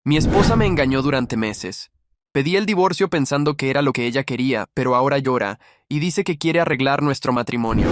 Mi esposa me engañó durante meses. Pedí el divorcio pensando que era lo que ella quería, pero ahora llora y dice que quiere arreglar nuestro matrimonio.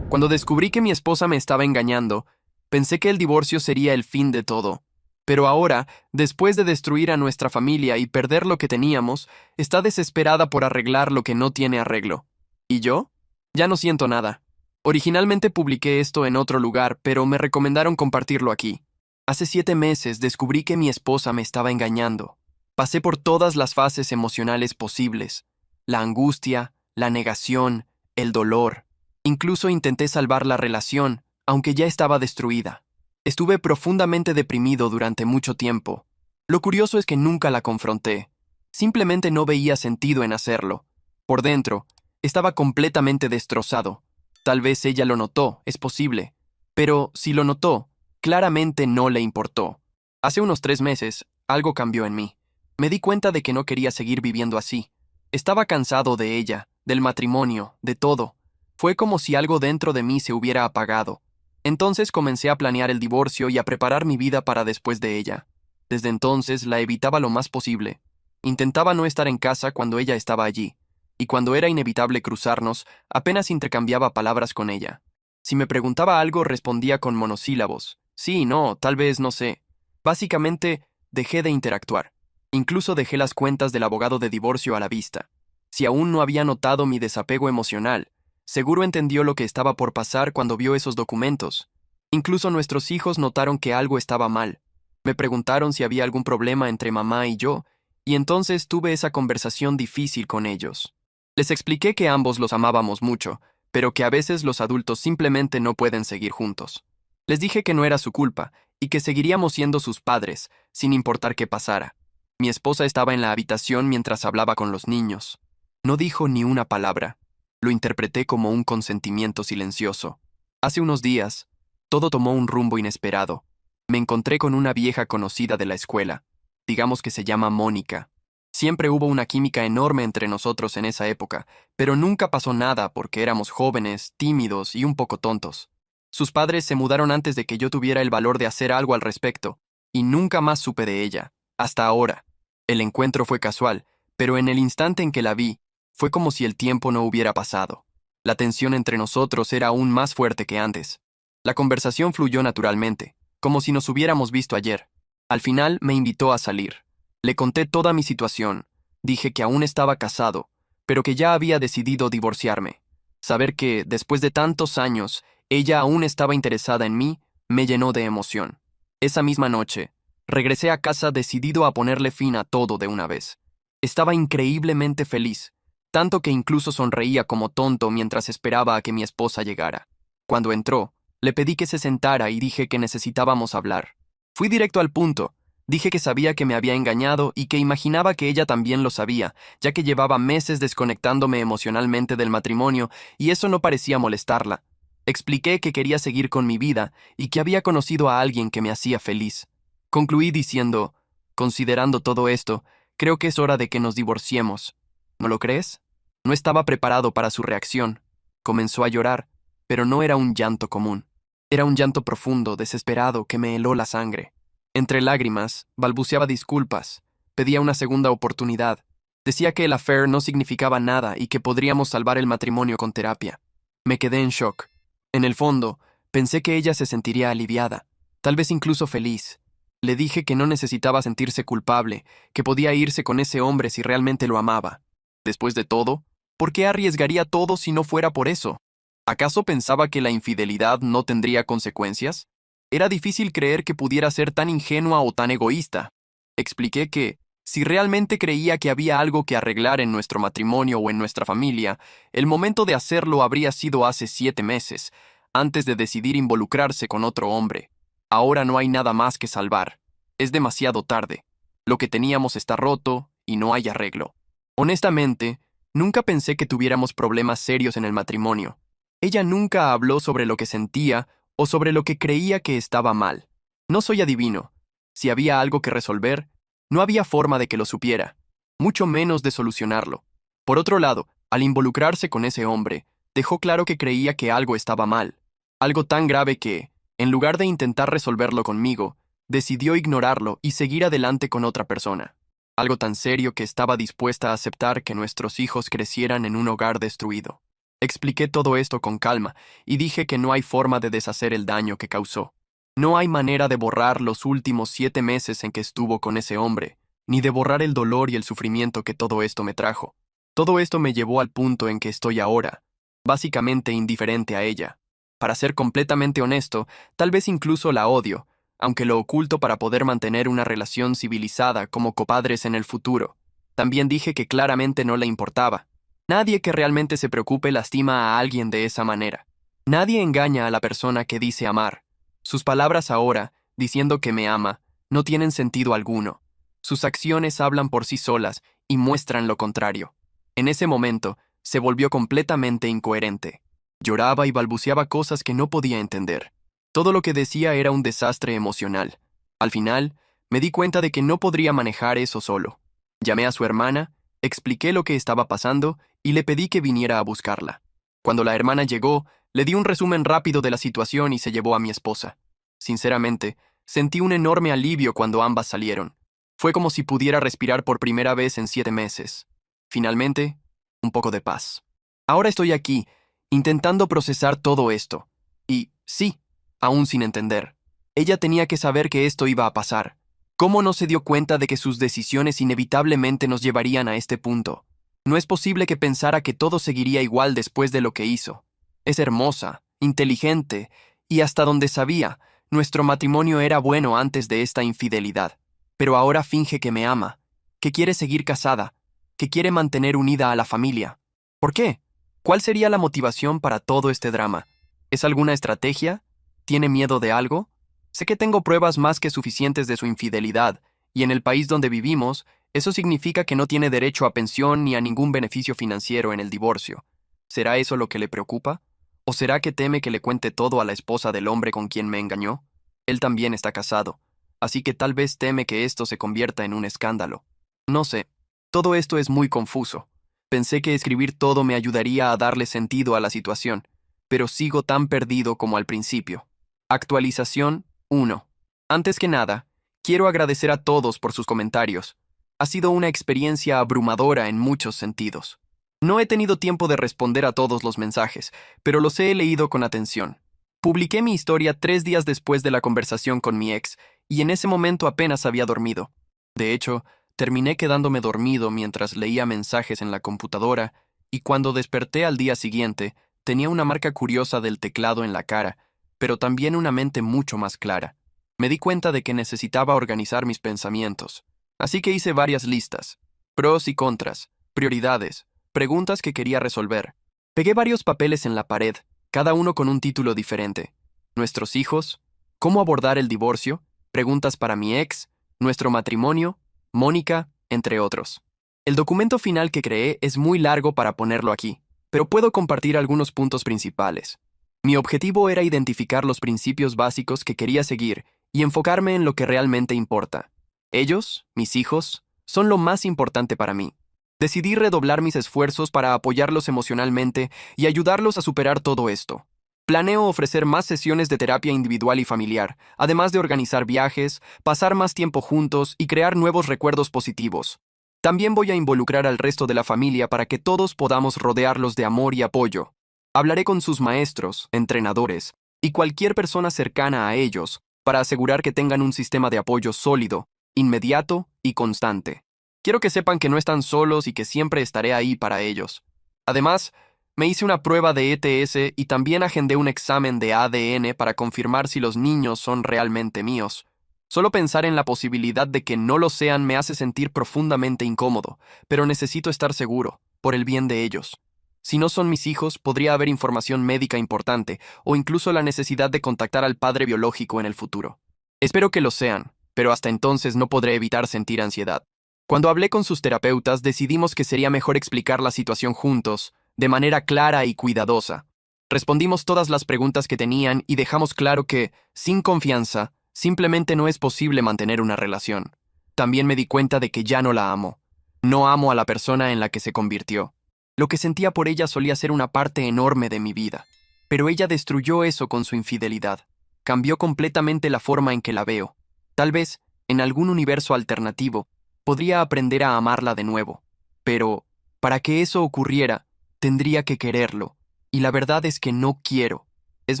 Cuando descubrí que mi esposa me estaba engañando, pensé que el divorcio sería el fin de todo. Pero ahora, después de destruir a nuestra familia y perder lo que teníamos, está desesperada por arreglar lo que no tiene arreglo. ¿Y yo? Ya no siento nada. Originalmente publiqué esto en otro lugar, pero me recomendaron compartirlo aquí. Hace 7 meses descubrí que mi esposa me estaba engañando. Pasé por todas las fases emocionales posibles: la angustia, la negación, el dolor. Incluso intenté salvar la relación, aunque ya estaba destruida. Estuve profundamente deprimido durante mucho tiempo. Lo curioso es que nunca la confronté. Simplemente no veía sentido en hacerlo. Por dentro, estaba completamente destrozado. Tal vez ella lo notó, es posible. Pero si lo notó, claramente no le importó. Hace unos 3 meses, algo cambió en mí. Me di cuenta de que no quería seguir viviendo así. Estaba cansado de ella, del matrimonio, de todo. Fue como si algo dentro de mí se hubiera apagado. Entonces comencé a planear el divorcio y a preparar mi vida para después de ella. Desde entonces la evitaba lo más posible. Intentaba no estar en casa cuando ella estaba allí, y cuando era inevitable cruzarnos, apenas intercambiaba palabras con ella. Si me preguntaba algo, respondía con monosílabos. Sí, no, tal vez, no sé. Básicamente, dejé de interactuar. Incluso dejé las cuentas del abogado de divorcio a la vista. Si aún no había notado mi desapego emocional, seguro entendió lo que estaba por pasar cuando vio esos documentos. Incluso nuestros hijos notaron que algo estaba mal. Me preguntaron si había algún problema entre mamá y yo, y entonces tuve esa conversación difícil con ellos. Les expliqué que ambos los amábamos mucho, pero que a veces los adultos simplemente no pueden seguir juntos. Les dije que no era su culpa, y que seguiríamos siendo sus padres, sin importar qué pasara. Mi esposa estaba en la habitación mientras hablaba con los niños. No dijo ni una palabra. Lo interpreté como un consentimiento silencioso. Hace unos días, todo tomó un rumbo inesperado. Me encontré con una vieja conocida de la escuela. Digamos que se llama Mónica. Siempre hubo una química enorme entre nosotros en esa época, pero nunca pasó nada porque éramos jóvenes, tímidos y un poco tontos. Sus padres se mudaron antes de que yo tuviera el valor de hacer algo al respecto, y nunca más supe de ella, hasta ahora. El encuentro fue casual, pero en el instante en que la vi, fue como si el tiempo no hubiera pasado. La tensión entre nosotros era aún más fuerte que antes. La conversación fluyó naturalmente, como si nos hubiéramos visto ayer. Al final me invitó a salir. Le conté toda mi situación. Dije que aún estaba casado, pero que ya había decidido divorciarme. Saber que, después de tantos años, ella aún estaba interesada en mí, me llenó de emoción. Esa misma noche, regresé a casa decidido a ponerle fin a todo de una vez. Estaba increíblemente feliz, tanto que incluso sonreía como tonto mientras esperaba a que mi esposa llegara. Cuando entró, le pedí que se sentara y dije que necesitábamos hablar. Fui directo al punto. Dije que sabía que me había engañado y que imaginaba que ella también lo sabía, ya que llevaba meses desconectándome emocionalmente del matrimonio y eso no parecía molestarla. Expliqué que quería seguir con mi vida y que había conocido a alguien que me hacía feliz. Concluí diciendo: considerando todo esto, creo que es hora de que nos divorciemos. ¿No lo crees? No estaba preparado para su reacción. Comenzó a llorar, pero no era un llanto común. Era un llanto profundo, desesperado, que me heló la sangre. Entre lágrimas, balbuceaba disculpas, pedía una segunda oportunidad. Decía que el affair no significaba nada y que podríamos salvar el matrimonio con terapia. Me quedé en shock. En el fondo, pensé que ella se sentiría aliviada, tal vez incluso feliz. Le dije que no necesitaba sentirse culpable, que podía irse con ese hombre si realmente lo amaba. Después de todo, ¿por qué arriesgaría todo si no fuera por eso? ¿Acaso pensaba que la infidelidad no tendría consecuencias? Era difícil creer que pudiera ser tan ingenua o tan egoísta. Expliqué que, si realmente creía que había algo que arreglar en nuestro matrimonio o en nuestra familia, el momento de hacerlo habría sido hace 7 meses, antes de decidir involucrarse con otro hombre. Ahora no hay nada más que salvar. Es demasiado tarde. Lo que teníamos está roto y no hay arreglo. Honestamente, nunca pensé que tuviéramos problemas serios en el matrimonio. Ella nunca habló sobre lo que sentía o sobre lo que creía que estaba mal. No soy adivino. Si había algo que resolver, no había forma de que lo supiera, mucho menos de solucionarlo. Por otro lado, al involucrarse con ese hombre, dejó claro que creía que algo estaba mal. Algo tan grave que, en lugar de intentar resolverlo conmigo, decidió ignorarlo y seguir adelante con otra persona. Algo tan serio que estaba dispuesta a aceptar que nuestros hijos crecieran en un hogar destruido. Expliqué todo esto con calma y dije que no hay forma de deshacer el daño que causó. No hay manera de borrar los últimos 7 meses en que estuvo con ese hombre, ni de borrar el dolor y el sufrimiento que todo esto me trajo. Todo esto me llevó al punto en que estoy ahora, básicamente indiferente a ella. Para ser completamente honesto, tal vez incluso la odio, aunque lo oculto para poder mantener una relación civilizada como copadres en el futuro. También dije que claramente no le importaba. Nadie que realmente se preocupe lastima a alguien de esa manera. Nadie engaña a la persona que dice amar. Sus palabras ahora, diciendo que me ama, no tienen sentido alguno. Sus acciones hablan por sí solas y muestran lo contrario. En ese momento, se volvió completamente incoherente. Lloraba y balbuceaba cosas que no podía entender. Todo lo que decía era un desastre emocional. Al final, me di cuenta de que no podría manejar eso solo. Llamé a su hermana, expliqué lo que estaba pasando y le pedí que viniera a buscarla. Cuando la hermana llegó, le di un resumen rápido de la situación y se llevó a mi esposa. Sinceramente, sentí un enorme alivio cuando ambas salieron. Fue como si pudiera respirar por primera vez en 7 meses. Finalmente, un poco de paz. Ahora estoy aquí, intentando procesar todo esto. Y, sí, aún sin entender. Ella tenía que saber que esto iba a pasar. ¿Cómo no se dio cuenta de que sus decisiones inevitablemente nos llevarían a este punto? No es posible que pensara que todo seguiría igual después de lo que hizo. Es hermosa, inteligente, y hasta donde sabía, nuestro matrimonio era bueno antes de esta infidelidad. Pero ahora finge que me ama, que quiere seguir casada, que quiere mantener unida a la familia. ¿Por qué? ¿Cuál sería la motivación para todo este drama? ¿Es alguna estrategia? ¿Tiene miedo de algo? Sé que tengo pruebas más que suficientes de su infidelidad, y en el país donde vivimos, eso significa que no tiene derecho a pensión ni a ningún beneficio financiero en el divorcio. ¿Será eso lo que le preocupa? ¿O será que teme que le cuente todo a la esposa del hombre con quien me engañó? Él también está casado, así que tal vez teme que esto se convierta en un escándalo. No sé, todo esto es muy confuso. Pensé que escribir todo me ayudaría a darle sentido a la situación, pero sigo tan perdido como al principio. Actualización 1. Antes que nada, quiero agradecer a todos por sus comentarios. Ha sido una experiencia abrumadora en muchos sentidos. No he tenido tiempo de responder a todos los mensajes, pero los he leído con atención. Publiqué mi historia 3 días después de la conversación con mi ex, y en ese momento apenas había dormido. De hecho, terminé quedándome dormido mientras leía mensajes en la computadora, y cuando desperté al día siguiente, tenía una marca curiosa del teclado en la cara, pero también una mente mucho más clara. Me di cuenta de que necesitaba organizar mis pensamientos, así que hice varias listas, pros y contras, prioridades, preguntas que quería resolver. Pegué varios papeles en la pared, cada uno con un título diferente. Nuestros hijos, cómo abordar el divorcio, preguntas para mi ex, nuestro matrimonio, Mónica, entre otros. El documento final que creé es muy largo para ponerlo aquí, pero puedo compartir algunos puntos principales. Mi objetivo era identificar los principios básicos que quería seguir y enfocarme en lo que realmente importa. Ellos, mis hijos, son lo más importante para mí. Decidí redoblar mis esfuerzos para apoyarlos emocionalmente y ayudarlos a superar todo esto. Planeo ofrecer más sesiones de terapia individual y familiar, además de organizar viajes, pasar más tiempo juntos y crear nuevos recuerdos positivos. También voy a involucrar al resto de la familia para que todos podamos rodearlos de amor y apoyo. Hablaré con sus maestros, entrenadores y cualquier persona cercana a ellos para asegurar que tengan un sistema de apoyo sólido, inmediato y constante. Quiero que sepan que no están solos y que siempre estaré ahí para ellos. Además, me hice una prueba de ETS y también agendé un examen de ADN para confirmar si los niños son realmente míos. Solo pensar en la posibilidad de que no lo sean me hace sentir profundamente incómodo, pero necesito estar seguro, por el bien de ellos. Si no son mis hijos, podría haber información médica importante o incluso la necesidad de contactar al padre biológico en el futuro. Espero que lo sean, pero hasta entonces no podré evitar sentir ansiedad. Cuando hablé con sus terapeutas, decidimos que sería mejor explicar la situación juntos, de manera clara y cuidadosa. Respondimos todas las preguntas que tenían y dejamos claro que, sin confianza, simplemente no es posible mantener una relación. También me di cuenta de que ya no la amo. No amo a la persona en la que se convirtió. Lo que sentía por ella solía ser una parte enorme de mi vida, pero ella destruyó eso con su infidelidad. Cambió completamente la forma en que la veo. Tal vez, en algún universo alternativo, podría aprender a amarla de nuevo. Pero, para que eso ocurriera, tendría que quererlo. Y la verdad es que no quiero. Es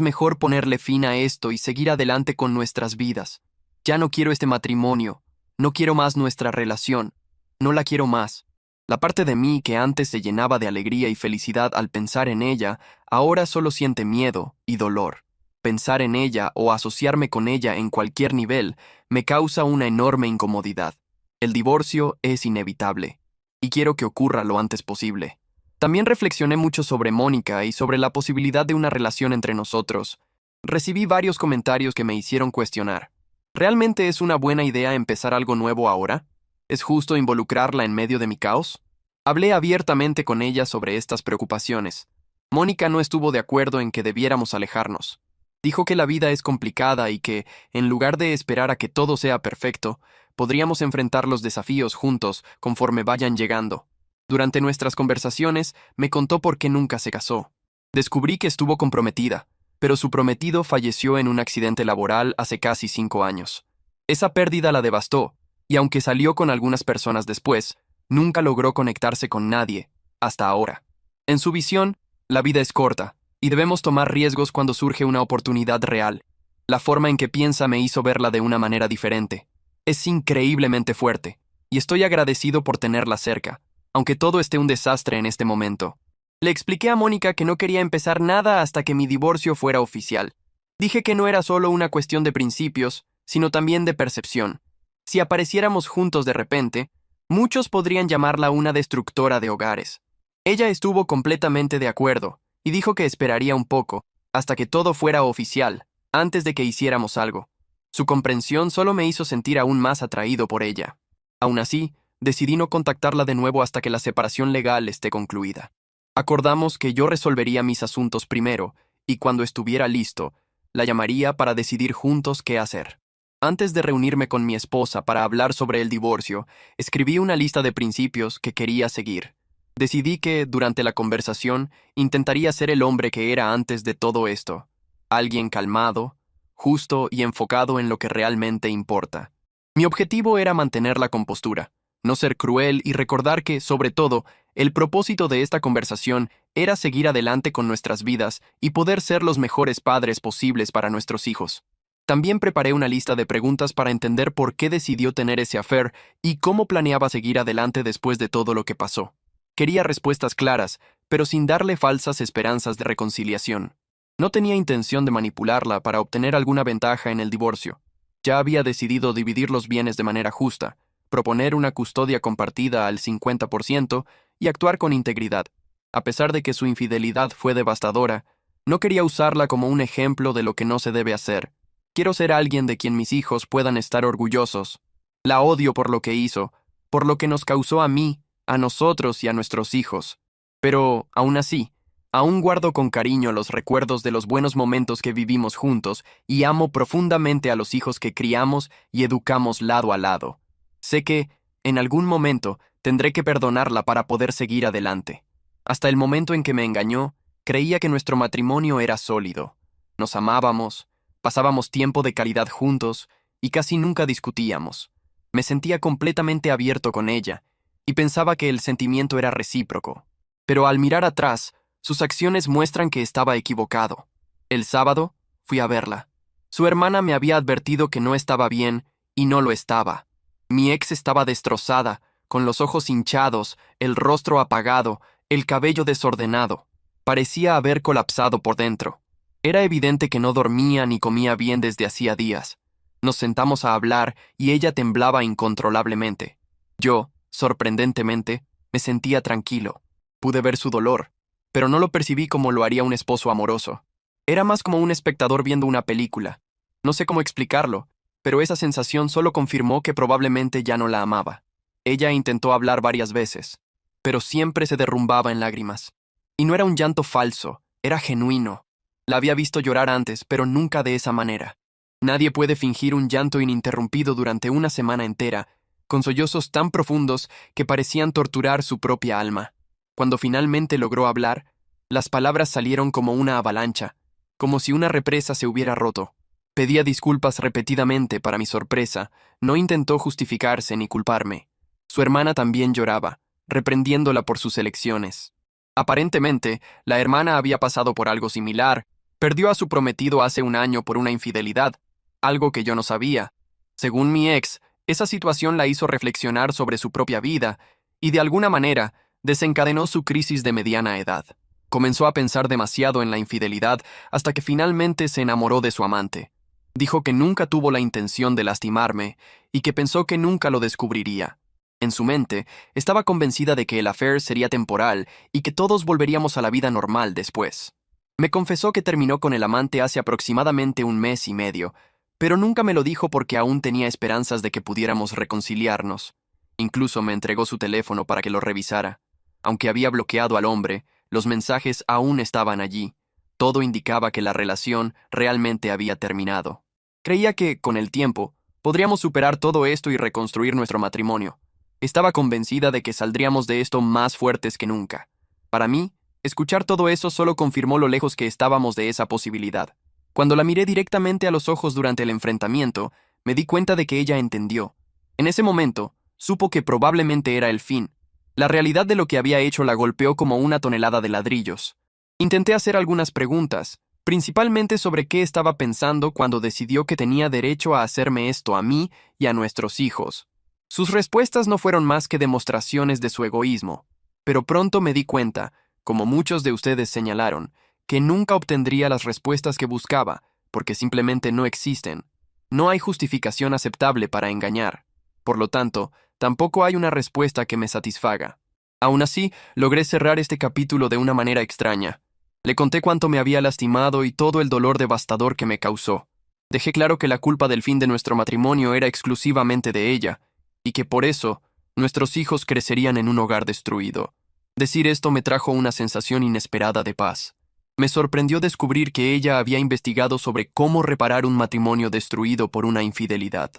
mejor ponerle fin a esto y seguir adelante con nuestras vidas. Ya no quiero este matrimonio. No quiero más nuestra relación. No la quiero más. La parte de mí que antes se llenaba de alegría y felicidad al pensar en ella, ahora solo siente miedo y dolor. Pensar en ella o asociarme con ella en cualquier nivel me causa una enorme incomodidad. El divorcio es inevitable, y quiero que ocurra lo antes posible. También reflexioné mucho sobre Mónica y sobre la posibilidad de una relación entre nosotros. Recibí varios comentarios que me hicieron cuestionar. ¿Realmente es una buena idea empezar algo nuevo ahora? ¿Es justo involucrarla en medio de mi caos? Hablé abiertamente con ella sobre estas preocupaciones. Mónica no estuvo de acuerdo en que debiéramos alejarnos. Dijo que la vida es complicada y que, en lugar de esperar a que todo sea perfecto, podríamos enfrentar los desafíos juntos conforme vayan llegando. Durante nuestras conversaciones, me contó por qué nunca se casó. Descubrí que estuvo comprometida, pero su prometido falleció en un accidente laboral hace casi 5 años. Esa pérdida la devastó, y aunque salió con algunas personas después, nunca logró conectarse con nadie, hasta ahora. En su visión, la vida es corta, y debemos tomar riesgos cuando surge una oportunidad real. La forma en que piensa me hizo verla de una manera diferente. Es increíblemente fuerte, y estoy agradecido por tenerla cerca, aunque todo esté un desastre en este momento. Le expliqué a Mónica que no quería empezar nada hasta que mi divorcio fuera oficial. Dije que no era solo una cuestión de principios, sino también de percepción. Si apareciéramos juntos de repente, muchos podrían llamarla una destructora de hogares. Ella estuvo completamente de acuerdo, y dijo que esperaría un poco, hasta que todo fuera oficial, antes de que hiciéramos algo. Su comprensión solo me hizo sentir aún más atraído por ella. Aún así, decidí no contactarla de nuevo hasta que la separación legal esté concluida. Acordamos que yo resolvería mis asuntos primero, y cuando estuviera listo, la llamaría para decidir juntos qué hacer. Antes de reunirme con mi esposa para hablar sobre el divorcio, escribí una lista de principios que quería seguir. Decidí que, durante la conversación, intentaría ser el hombre que era antes de todo esto. Alguien calmado, justo y enfocado en lo que realmente importa. Mi objetivo era mantener la compostura, no ser cruel y recordar que, sobre todo, el propósito de esta conversación era seguir adelante con nuestras vidas y poder ser los mejores padres posibles para nuestros hijos. También preparé una lista de preguntas para entender por qué decidió tener ese affair y cómo planeaba seguir adelante después de todo lo que pasó. Quería respuestas claras, pero sin darle falsas esperanzas de reconciliación. No tenía intención de manipularla para obtener alguna ventaja en el divorcio. Ya había decidido dividir los bienes de manera justa, proponer una custodia compartida al 50% y actuar con integridad. A pesar de que su infidelidad fue devastadora, no quería usarla como un ejemplo de lo que no se debe hacer. Quiero ser alguien de quien mis hijos puedan estar orgullosos. La odio por lo que hizo, por lo que nos causó a mí, a nosotros y a nuestros hijos. Pero, aún así, aún guardo con cariño los recuerdos de los buenos momentos que vivimos juntos y amo profundamente a los hijos que criamos y educamos lado a lado. Sé que, en algún momento, tendré que perdonarla para poder seguir adelante. Hasta el momento en que me engañó, creía que nuestro matrimonio era sólido. Nos amábamos, pasábamos tiempo de calidad juntos y casi nunca discutíamos. Me sentía completamente abierto con ella y pensaba que el sentimiento era recíproco. Pero al mirar atrás, sus acciones muestran que estaba equivocado. El sábado, fui a verla. Su hermana me había advertido que no estaba bien, y no lo estaba. Mi ex estaba destrozada, con los ojos hinchados, el rostro apagado, el cabello desordenado. Parecía haber colapsado por dentro. Era evidente que no dormía ni comía bien desde hacía días. Nos sentamos a hablar y ella temblaba incontrolablemente. Yo, sorprendentemente, me sentía tranquilo. Pude ver su dolor, pero no lo percibí como lo haría un esposo amoroso. Era más como un espectador viendo una película. No sé cómo explicarlo, pero esa sensación solo confirmó que probablemente ya no la amaba. Ella intentó hablar varias veces, pero siempre se derrumbaba en lágrimas. Y no era un llanto falso, era genuino. La había visto llorar antes, pero nunca de esa manera. Nadie puede fingir un llanto ininterrumpido durante una semana entera, con sollozos tan profundos que parecían torturar su propia alma. Cuando finalmente logró hablar, las palabras salieron como una avalancha, como si una represa se hubiera roto. Pedía disculpas repetidamente para mi sorpresa, no intentó justificarse ni culparme. Su hermana también lloraba, reprendiéndola por sus elecciones. Aparentemente, la hermana había pasado por algo similar, perdió a su prometido hace un año por una infidelidad, algo que yo no sabía. Según mi ex, esa situación la hizo reflexionar sobre su propia vida y, de alguna manera, desencadenó su crisis de mediana edad. Comenzó a pensar demasiado en la infidelidad hasta que finalmente se enamoró de su amante. Dijo que nunca tuvo la intención de lastimarme y que pensó que nunca lo descubriría. En su mente, estaba convencida de que el affair sería temporal y que todos volveríamos a la vida normal después. Me confesó que terminó con el amante hace aproximadamente un mes y medio, pero nunca me lo dijo porque aún tenía esperanzas de que pudiéramos reconciliarnos. Incluso me entregó su teléfono para que lo revisara. Aunque había bloqueado al hombre, los mensajes aún estaban allí. Todo indicaba que la relación realmente había terminado. Creía que, con el tiempo, podríamos superar todo esto y reconstruir nuestro matrimonio. Estaba convencida de que saldríamos de esto más fuertes que nunca. Para mí, escuchar todo eso solo confirmó lo lejos que estábamos de esa posibilidad. Cuando la miré directamente a los ojos durante el enfrentamiento, me di cuenta de que ella entendió. En ese momento, supo que probablemente era el fin. La realidad de lo que había hecho la golpeó como una tonelada de ladrillos. Intenté hacer algunas preguntas, principalmente sobre qué estaba pensando cuando decidió que tenía derecho a hacerme esto a mí y a nuestros hijos. Sus respuestas no fueron más que demostraciones de su egoísmo, pero pronto me di cuenta, como muchos de ustedes señalaron, que nunca obtendría las respuestas que buscaba, porque simplemente no existen. No hay justificación aceptable para engañar. Por lo tanto, tampoco hay una respuesta que me satisfaga. Aún así, logré cerrar este capítulo de una manera extraña. Le conté cuánto me había lastimado y todo el dolor devastador que me causó. Dejé claro que la culpa del fin de nuestro matrimonio era exclusivamente de ella, y que por eso nuestros hijos crecerían en un hogar destruido. Decir esto me trajo una sensación inesperada de paz. Me sorprendió descubrir que ella había investigado sobre cómo reparar un matrimonio destruido por una infidelidad.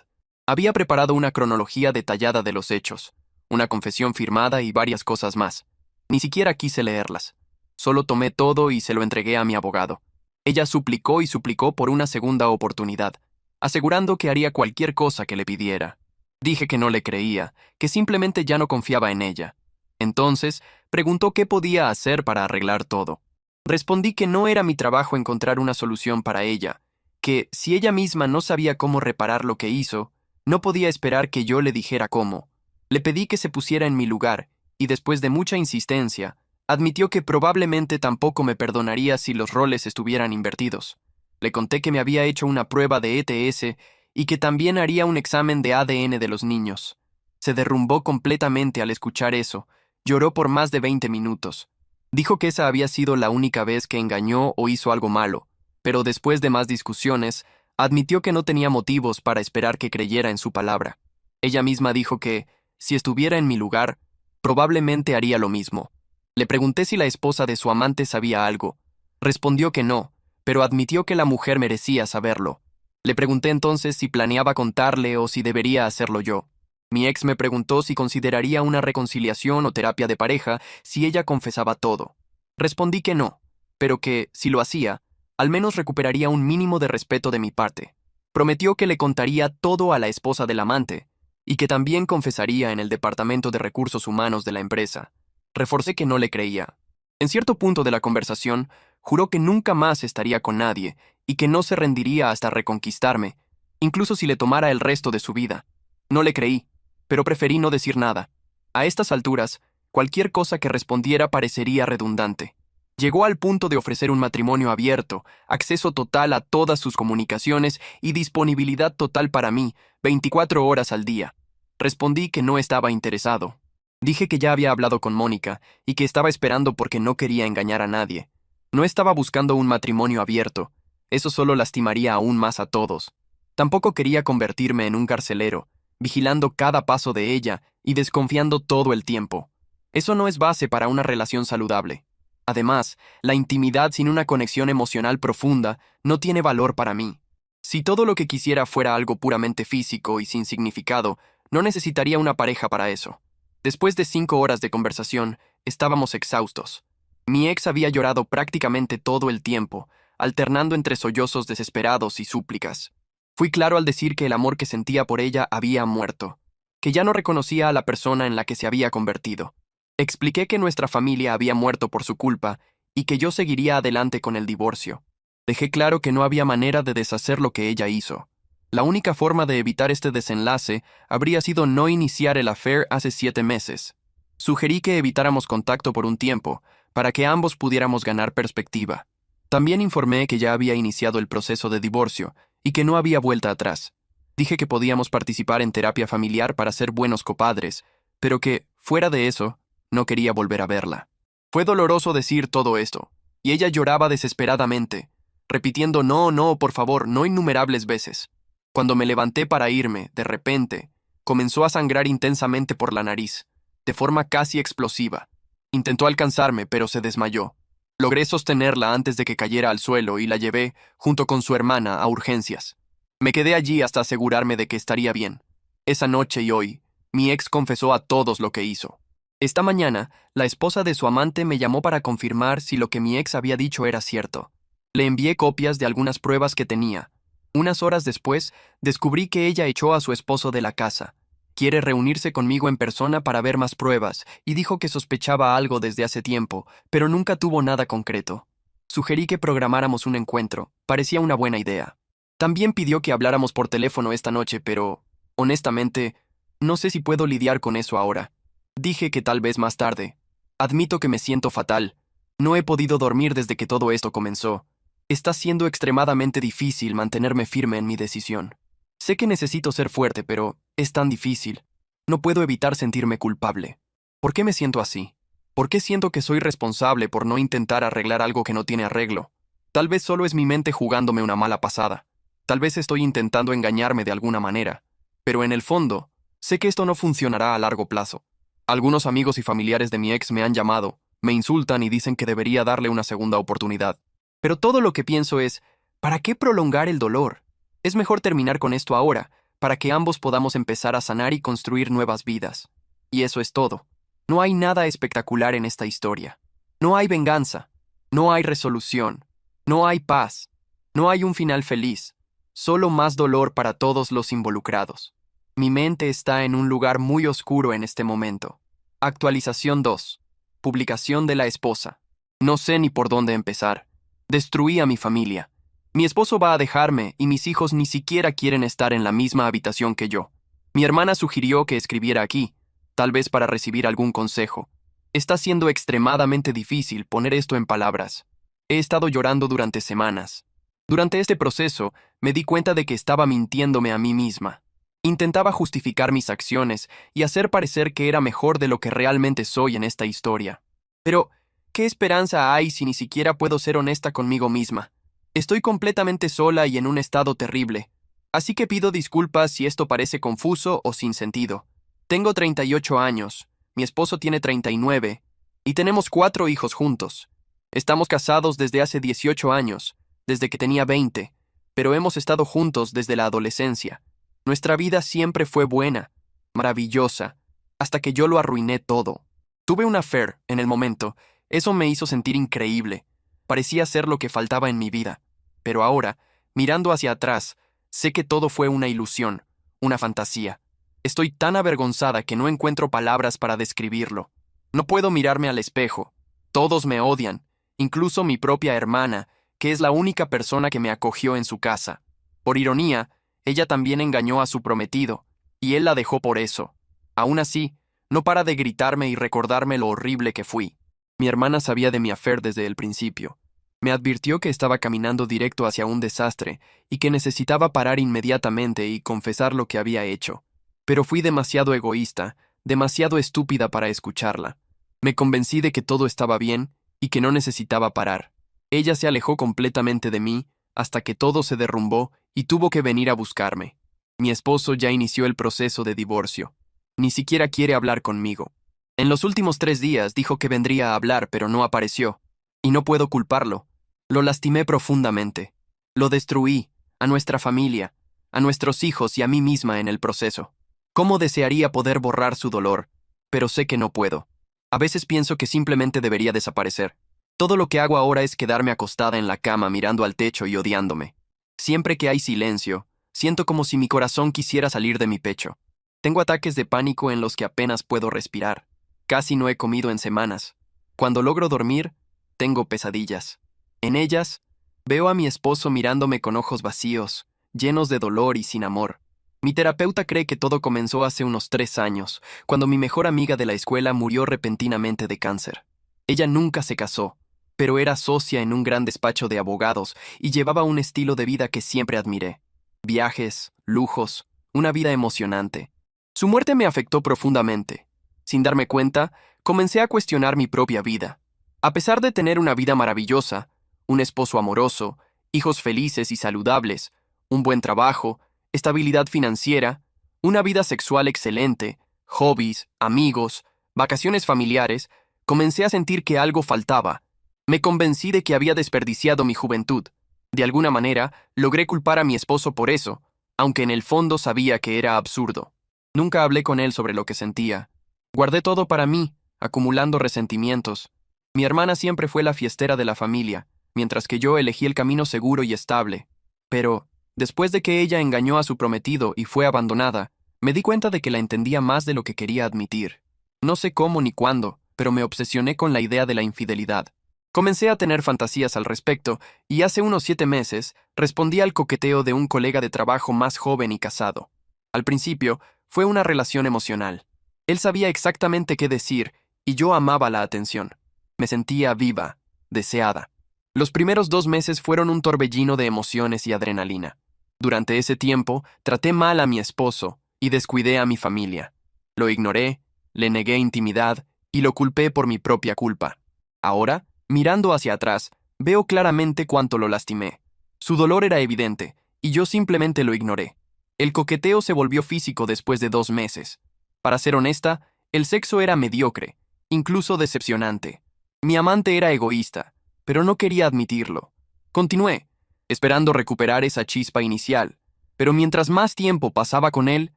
Había preparado una cronología detallada de los hechos, una confesión firmada y varias cosas más. Ni siquiera quise leerlas. Solo tomé todo y se lo entregué a mi abogado. Ella suplicó y suplicó por una segunda oportunidad, asegurando que haría cualquier cosa que le pidiera. Dije que no le creía, que simplemente ya no confiaba en ella. Entonces, preguntó qué podía hacer para arreglar todo. Respondí que no era mi trabajo encontrar una solución para ella, que, si ella misma no sabía cómo reparar lo que hizo, no podía esperar que yo le dijera cómo. Le pedí que se pusiera en mi lugar, y después de mucha insistencia, admitió que probablemente tampoco me perdonaría si los roles estuvieran invertidos. Le conté que me había hecho una prueba de ETS y que también haría un examen de ADN de los niños. Se derrumbó completamente al escuchar eso. Lloró por más de 20 minutos. Dijo que esa había sido la única vez que engañó o hizo algo malo, pero después de más discusiones, admitió que no tenía motivos para esperar que creyera en su palabra. Ella misma dijo que, si estuviera en mi lugar, probablemente haría lo mismo. Le pregunté si la esposa de su amante sabía algo. Respondió que no, pero admitió que la mujer merecía saberlo. Le pregunté entonces si planeaba contarle o si debería hacerlo yo. Mi ex me preguntó si consideraría una reconciliación o terapia de pareja si ella confesaba todo. Respondí que no, pero que, si lo hacía, al menos recuperaría un mínimo de respeto de mi parte. Prometió que le contaría todo a la esposa del amante, y que también confesaría en el departamento de recursos humanos de la empresa. Reforcé que no le creía. En cierto punto de la conversación, juró que nunca más estaría con nadie y que no se rendiría hasta reconquistarme, incluso si le tomara el resto de su vida. No le creí, pero preferí no decir nada. A estas alturas, cualquier cosa que respondiera parecería redundante. Llegó al punto de ofrecer un matrimonio abierto, acceso total a todas sus comunicaciones y disponibilidad total para mí, 24 horas al día. Respondí que no estaba interesado. Dije que ya había hablado con Mónica y que estaba esperando porque no quería engañar a nadie. No estaba buscando un matrimonio abierto. Eso solo lastimaría aún más a todos. Tampoco quería convertirme en un carcelero, vigilando cada paso de ella y desconfiando todo el tiempo. Eso no es base para una relación saludable. Además, la intimidad sin una conexión emocional profunda no tiene valor para mí. Si todo lo que quisiera fuera algo puramente físico y sin significado, no necesitaría una pareja para eso. Después de 5 horas de conversación, estábamos exhaustos. Mi ex había llorado prácticamente todo el tiempo, alternando entre sollozos desesperados y súplicas. Fui claro al decir que el amor que sentía por ella había muerto, que ya no reconocía a la persona en la que se había convertido. Expliqué que nuestra familia había muerto por su culpa y que yo seguiría adelante con el divorcio. Dejé claro que no había manera de deshacer lo que ella hizo. La única forma de evitar este desenlace habría sido no iniciar el affair hace 7 meses. Sugerí que evitáramos contacto por un tiempo, para que ambos pudiéramos ganar perspectiva. También informé que ya había iniciado el proceso de divorcio y que no había vuelta atrás. Dije que podíamos participar en terapia familiar para ser buenos copadres, pero que, fuera de eso, no quería volver a verla. Fue doloroso decir todo esto, y ella lloraba desesperadamente, repitiendo no, no, por favor, no innumerables veces. Cuando me levanté para irme, de repente, comenzó a sangrar intensamente por la nariz, de forma casi explosiva. Intentó alcanzarme, pero se desmayó. Logré sostenerla antes de que cayera al suelo y la llevé, junto con su hermana, a urgencias. Me quedé allí hasta asegurarme de que estaría bien. Esa noche y hoy, mi ex confesó a todos lo que hizo. Esta mañana, la esposa de su amante me llamó para confirmar si lo que mi ex había dicho era cierto. Le envié copias de algunas pruebas que tenía. Unas horas después, descubrí que ella echó a su esposo de la casa. Quiere reunirse conmigo en persona para ver más pruebas y dijo que sospechaba algo desde hace tiempo, pero nunca tuvo nada concreto. Sugerí que programáramos un encuentro. Parecía una buena idea. También pidió que habláramos por teléfono esta noche, pero, honestamente, no sé si puedo lidiar con eso ahora. Dije que tal vez más tarde. Admito que me siento fatal. No he podido dormir desde que todo esto comenzó. Está siendo extremadamente difícil mantenerme firme en mi decisión. Sé que necesito ser fuerte, pero es tan difícil. No puedo evitar sentirme culpable. ¿Por qué me siento así? ¿Por qué siento que soy responsable por no intentar arreglar algo que no tiene arreglo? Tal vez solo es mi mente jugándome una mala pasada. Tal vez estoy intentando engañarme de alguna manera. Pero en el fondo, sé que esto no funcionará a largo plazo. Algunos amigos y familiares de mi ex me han llamado, me insultan y dicen que debería darle una segunda oportunidad. Pero todo lo que pienso es, ¿para qué prolongar el dolor? Es mejor terminar con esto ahora, para que ambos podamos empezar a sanar y construir nuevas vidas. Y eso es todo. No hay nada espectacular en esta historia. No hay venganza. No hay resolución. No hay paz. No hay un final feliz. Solo más dolor para todos los involucrados. Mi mente está en un lugar muy oscuro en este momento. Actualización 2. Publicación de la esposa. No sé ni por dónde empezar. Destruí a mi familia. Mi esposo va a dejarme y mis hijos ni siquiera quieren estar en la misma habitación que yo. Mi hermana sugirió que escribiera aquí, tal vez para recibir algún consejo. Está siendo extremadamente difícil poner esto en palabras. He estado llorando durante semanas. Durante este proceso, me di cuenta de que estaba mintiéndome a mí misma. Intentaba justificar mis acciones y hacer parecer que era mejor de lo que realmente soy en esta historia. Pero, ¿qué esperanza hay si ni siquiera puedo ser honesta conmigo misma? Estoy completamente sola y en un estado terrible, así que pido disculpas si esto parece confuso o sin sentido. Tengo 38 años, mi esposo tiene 39, y tenemos 4 hijos juntos. Estamos casados desde hace 18 años, desde que tenía 20, pero hemos estado juntos desde la adolescencia. Nuestra vida siempre fue buena, maravillosa, hasta que yo lo arruiné todo. Tuve un affair en el momento, eso me hizo sentir increíble. Parecía ser lo que faltaba en mi vida. Pero ahora, mirando hacia atrás, sé que todo fue una ilusión, una fantasía. Estoy tan avergonzada que no encuentro palabras para describirlo. No puedo mirarme al espejo. Todos me odian, incluso mi propia hermana, que es la única persona que me acogió en su casa. Por ironía, ella también engañó a su prometido, y él la dejó por eso. Aún así, no para de gritarme y recordarme lo horrible que fui. Mi hermana sabía de mi affair desde el principio. Me advirtió que estaba caminando directo hacia un desastre y que necesitaba parar inmediatamente y confesar lo que había hecho. Pero fui demasiado egoísta, demasiado estúpida para escucharla. Me convencí de que todo estaba bien y que no necesitaba parar. Ella se alejó completamente de mí hasta que todo se derrumbó y tuvo que venir a buscarme. Mi esposo ya inició el proceso de divorcio. Ni siquiera quiere hablar conmigo. En los últimos 3 días dijo que vendría a hablar, pero no apareció. Y no puedo culparlo. Lo lastimé profundamente. Lo destruí, a nuestra familia, a nuestros hijos y a mí misma en el proceso. ¿Cómo desearía poder borrar su dolor? Pero sé que no puedo. A veces pienso que simplemente debería desaparecer. Todo lo que hago ahora es quedarme acostada en la cama mirando al techo y odiándome. Siempre que hay silencio, siento como si mi corazón quisiera salir de mi pecho. Tengo ataques de pánico en los que apenas puedo respirar. Casi no he comido en semanas. Cuando logro dormir, tengo pesadillas. En ellas, veo a mi esposo mirándome con ojos vacíos, llenos de dolor y sin amor. Mi terapeuta cree que todo comenzó hace unos 3 años, cuando mi mejor amiga de la escuela murió repentinamente de cáncer. Ella nunca se casó, pero era socia en un gran despacho de abogados y llevaba un estilo de vida que siempre admiré. Viajes, lujos, una vida emocionante. Su muerte me afectó profundamente. Sin darme cuenta, comencé a cuestionar mi propia vida. A pesar de tener una vida maravillosa, un esposo amoroso, hijos felices y saludables, un buen trabajo, estabilidad financiera, una vida sexual excelente, hobbies, amigos, vacaciones familiares, comencé a sentir que algo faltaba. Me convencí de que había desperdiciado mi juventud. De alguna manera, logré culpar a mi esposo por eso, aunque en el fondo sabía que era absurdo. Nunca hablé con él sobre lo que sentía. Guardé todo para mí, acumulando resentimientos. Mi hermana siempre fue la fiestera de la familia, mientras que yo elegí el camino seguro y estable. Pero, después de que ella engañó a su prometido y fue abandonada, me di cuenta de que la entendía más de lo que quería admitir. No sé cómo ni cuándo, pero me obsesioné con la idea de la infidelidad. Comencé a tener fantasías al respecto, y hace unos 7 meses respondí al coqueteo de un colega de trabajo más joven y casado. Al principio, fue una relación emocional. Él sabía exactamente qué decir, y yo amaba la atención. Me sentía viva, deseada. Los primeros 2 meses fueron un torbellino de emociones y adrenalina. Durante ese tiempo, traté mal a mi esposo y descuidé a mi familia. Lo ignoré, le negué intimidad y lo culpé por mi propia culpa. Ahora, mirando hacia atrás, veo claramente cuánto lo lastimé. Su dolor era evidente, y yo simplemente lo ignoré. El coqueteo se volvió físico después de 2 meses. Para ser honesta, el sexo era mediocre, incluso decepcionante. Mi amante era egoísta, pero no quería admitirlo. Continué, esperando recuperar esa chispa inicial, pero mientras más tiempo pasaba con él,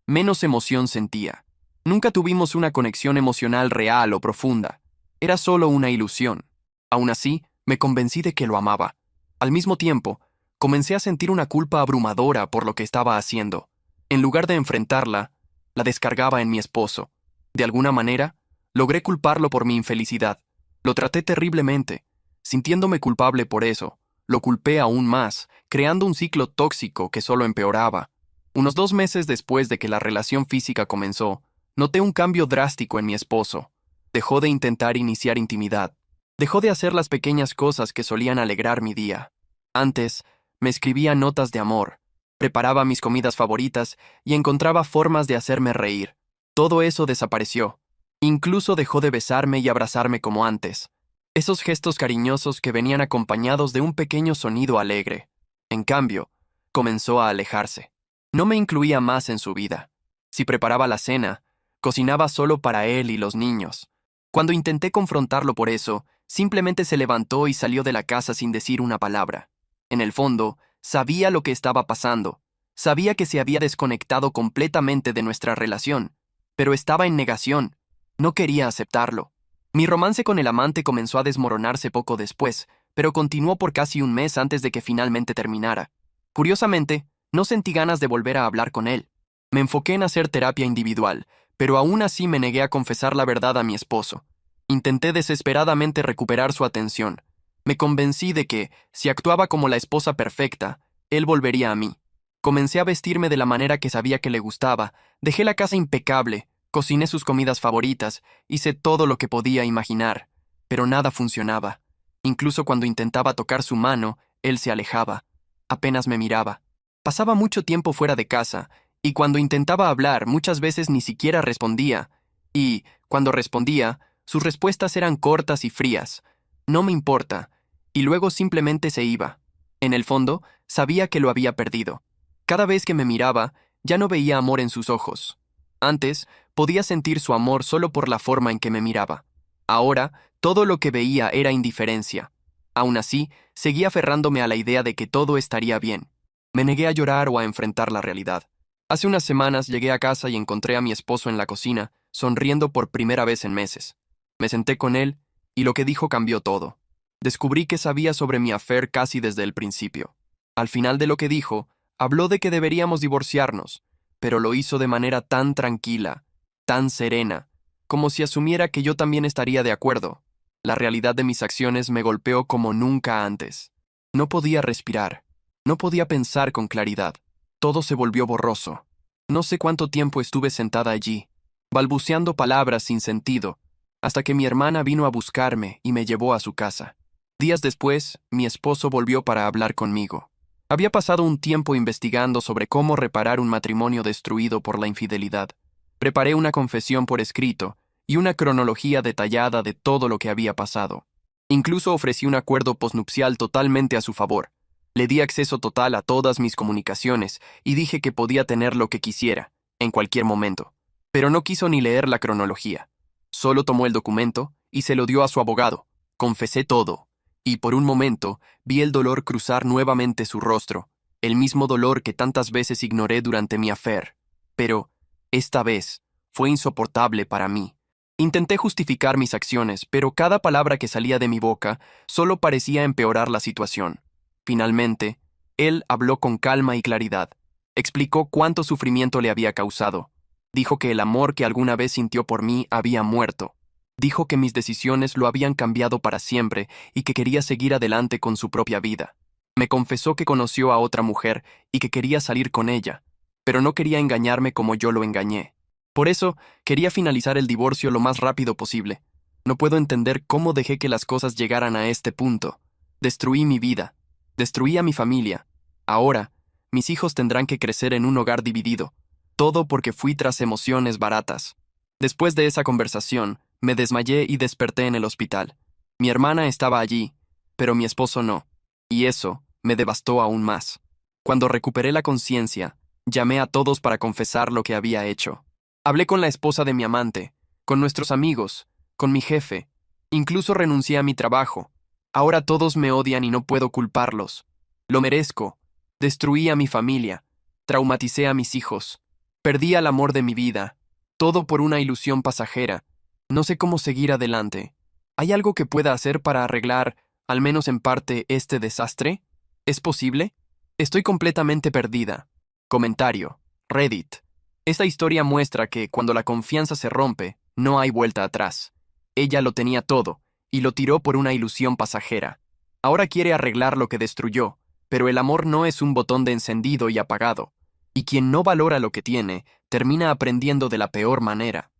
menos emoción sentía. Nunca tuvimos una conexión emocional real o profunda. Era solo una ilusión. Aún así, me convencí de que lo amaba. Al mismo tiempo, comencé a sentir una culpa abrumadora por lo que estaba haciendo. En lugar de enfrentarla, la descargaba en mi esposo. De alguna manera, logré culparlo por mi infelicidad. Lo traté terriblemente. Sintiéndome culpable por eso, lo culpé aún más, creando un ciclo tóxico que solo empeoraba. Unos 2 meses después de que la relación física comenzó, noté un cambio drástico en mi esposo. Dejó de intentar iniciar intimidad. Dejó de hacer las pequeñas cosas que solían alegrar mi día. Antes, me escribía notas de amor, preparaba mis comidas favoritas y encontraba formas de hacerme reír. Todo eso desapareció. Incluso dejó de besarme y abrazarme como antes. Esos gestos cariñosos que venían acompañados de un pequeño sonido alegre. En cambio, comenzó a alejarse. No me incluía más en su vida. Si preparaba la cena, cocinaba solo para él y los niños. Cuando intenté confrontarlo por eso, simplemente se levantó y salió de la casa sin decir una palabra. En el fondo, sabía lo que estaba pasando. Sabía que se había desconectado completamente de nuestra relación, pero estaba en negación. No quería aceptarlo. Mi romance con el amante comenzó a desmoronarse poco después, pero continuó por casi un mes antes de que finalmente terminara. Curiosamente, no sentí ganas de volver a hablar con él. Me enfoqué en hacer terapia individual, pero aún así me negué a confesar la verdad a mi esposo. Intenté desesperadamente recuperar su atención. Me convencí de que, si actuaba como la esposa perfecta, él volvería a mí. Comencé a vestirme de la manera que sabía que le gustaba, dejé la casa impecable, cociné sus comidas favoritas, hice todo lo que podía imaginar, pero nada funcionaba. Incluso cuando intentaba tocar su mano, él se alejaba. Apenas me miraba. Pasaba mucho tiempo fuera de casa, y cuando intentaba hablar muchas veces ni siquiera respondía. Y, cuando respondía, sus respuestas eran cortas y frías. No me importa. Y luego simplemente se iba. En el fondo, sabía que lo había perdido. Cada vez que me miraba, ya no veía amor en sus ojos. Antes, podía sentir su amor solo por la forma en que me miraba. Ahora, todo lo que veía era indiferencia. Aún así, seguía aferrándome a la idea de que todo estaría bien. Me negué a llorar o a enfrentar la realidad. Hace unas semanas llegué a casa y encontré a mi esposo en la cocina, sonriendo por primera vez en meses. Me senté con él, y lo que dijo cambió todo. Descubrí que sabía sobre mi affair casi desde el principio. Al final de lo que dijo, habló de que deberíamos divorciarnos, pero lo hizo de manera tan tranquila, tan serena, como si asumiera que yo también estaría de acuerdo. La realidad de mis acciones me golpeó como nunca antes. No podía respirar, no podía pensar con claridad. Todo se volvió borroso. No sé cuánto tiempo estuve sentada allí, balbuceando palabras sin sentido, hasta que mi hermana vino a buscarme y me llevó a su casa. Días después, mi esposo volvió para hablar conmigo. Había pasado un tiempo investigando sobre cómo reparar un matrimonio destruido por la infidelidad. Preparé una confesión por escrito y una cronología detallada de todo lo que había pasado. Incluso ofrecí un acuerdo posnupcial totalmente a su favor. Le di acceso total a todas mis comunicaciones y dije que podía tener lo que quisiera, en cualquier momento. Pero no quiso ni leer la cronología. Solo tomó el documento y se lo dio a su abogado. Confesé todo. Y por un momento vi el dolor cruzar nuevamente su rostro, el mismo dolor que tantas veces ignoré durante mi affair. Pero, esta vez, fue insoportable para mí. Intenté justificar mis acciones, pero cada palabra que salía de mi boca solo parecía empeorar la situación. Finalmente, él habló con calma y claridad. Explicó cuánto sufrimiento le había causado. Dijo que el amor que alguna vez sintió por mí había muerto. Dijo que mis decisiones lo habían cambiado para siempre y que quería seguir adelante con su propia vida. Me confesó que conoció a otra mujer y que quería salir con ella, pero no quería engañarme como yo lo engañé. Por eso, quería finalizar el divorcio lo más rápido posible. No puedo entender cómo dejé que las cosas llegaran a este punto. Destruí mi vida. Destruí a mi familia. Ahora, mis hijos tendrán que crecer en un hogar dividido. Todo porque fui tras emociones baratas. Después de esa conversación, me desmayé y desperté en el hospital. Mi hermana estaba allí, pero mi esposo no. Y eso me devastó aún más. Cuando recuperé la conciencia, llamé a todos para confesar lo que había hecho. Hablé con la esposa de mi amante, con nuestros amigos, con mi jefe. Incluso renuncié a mi trabajo. Ahora todos me odian y no puedo culparlos. Lo merezco. Destruí a mi familia. Traumaticé a mis hijos. Perdí al amor de mi vida. Todo por una ilusión pasajera. No sé cómo seguir adelante. ¿Hay algo que pueda hacer para arreglar, al menos en parte, este desastre? ¿Es posible? Estoy completamente perdida. Comentario. Reddit. Esta historia muestra que, cuando la confianza se rompe, no hay vuelta atrás. Ella lo tenía todo, y lo tiró por una ilusión pasajera. Ahora quiere arreglar lo que destruyó, pero el amor no es un botón de encendido y apagado. Y quien no valora lo que tiene, termina aprendiendo de la peor manera.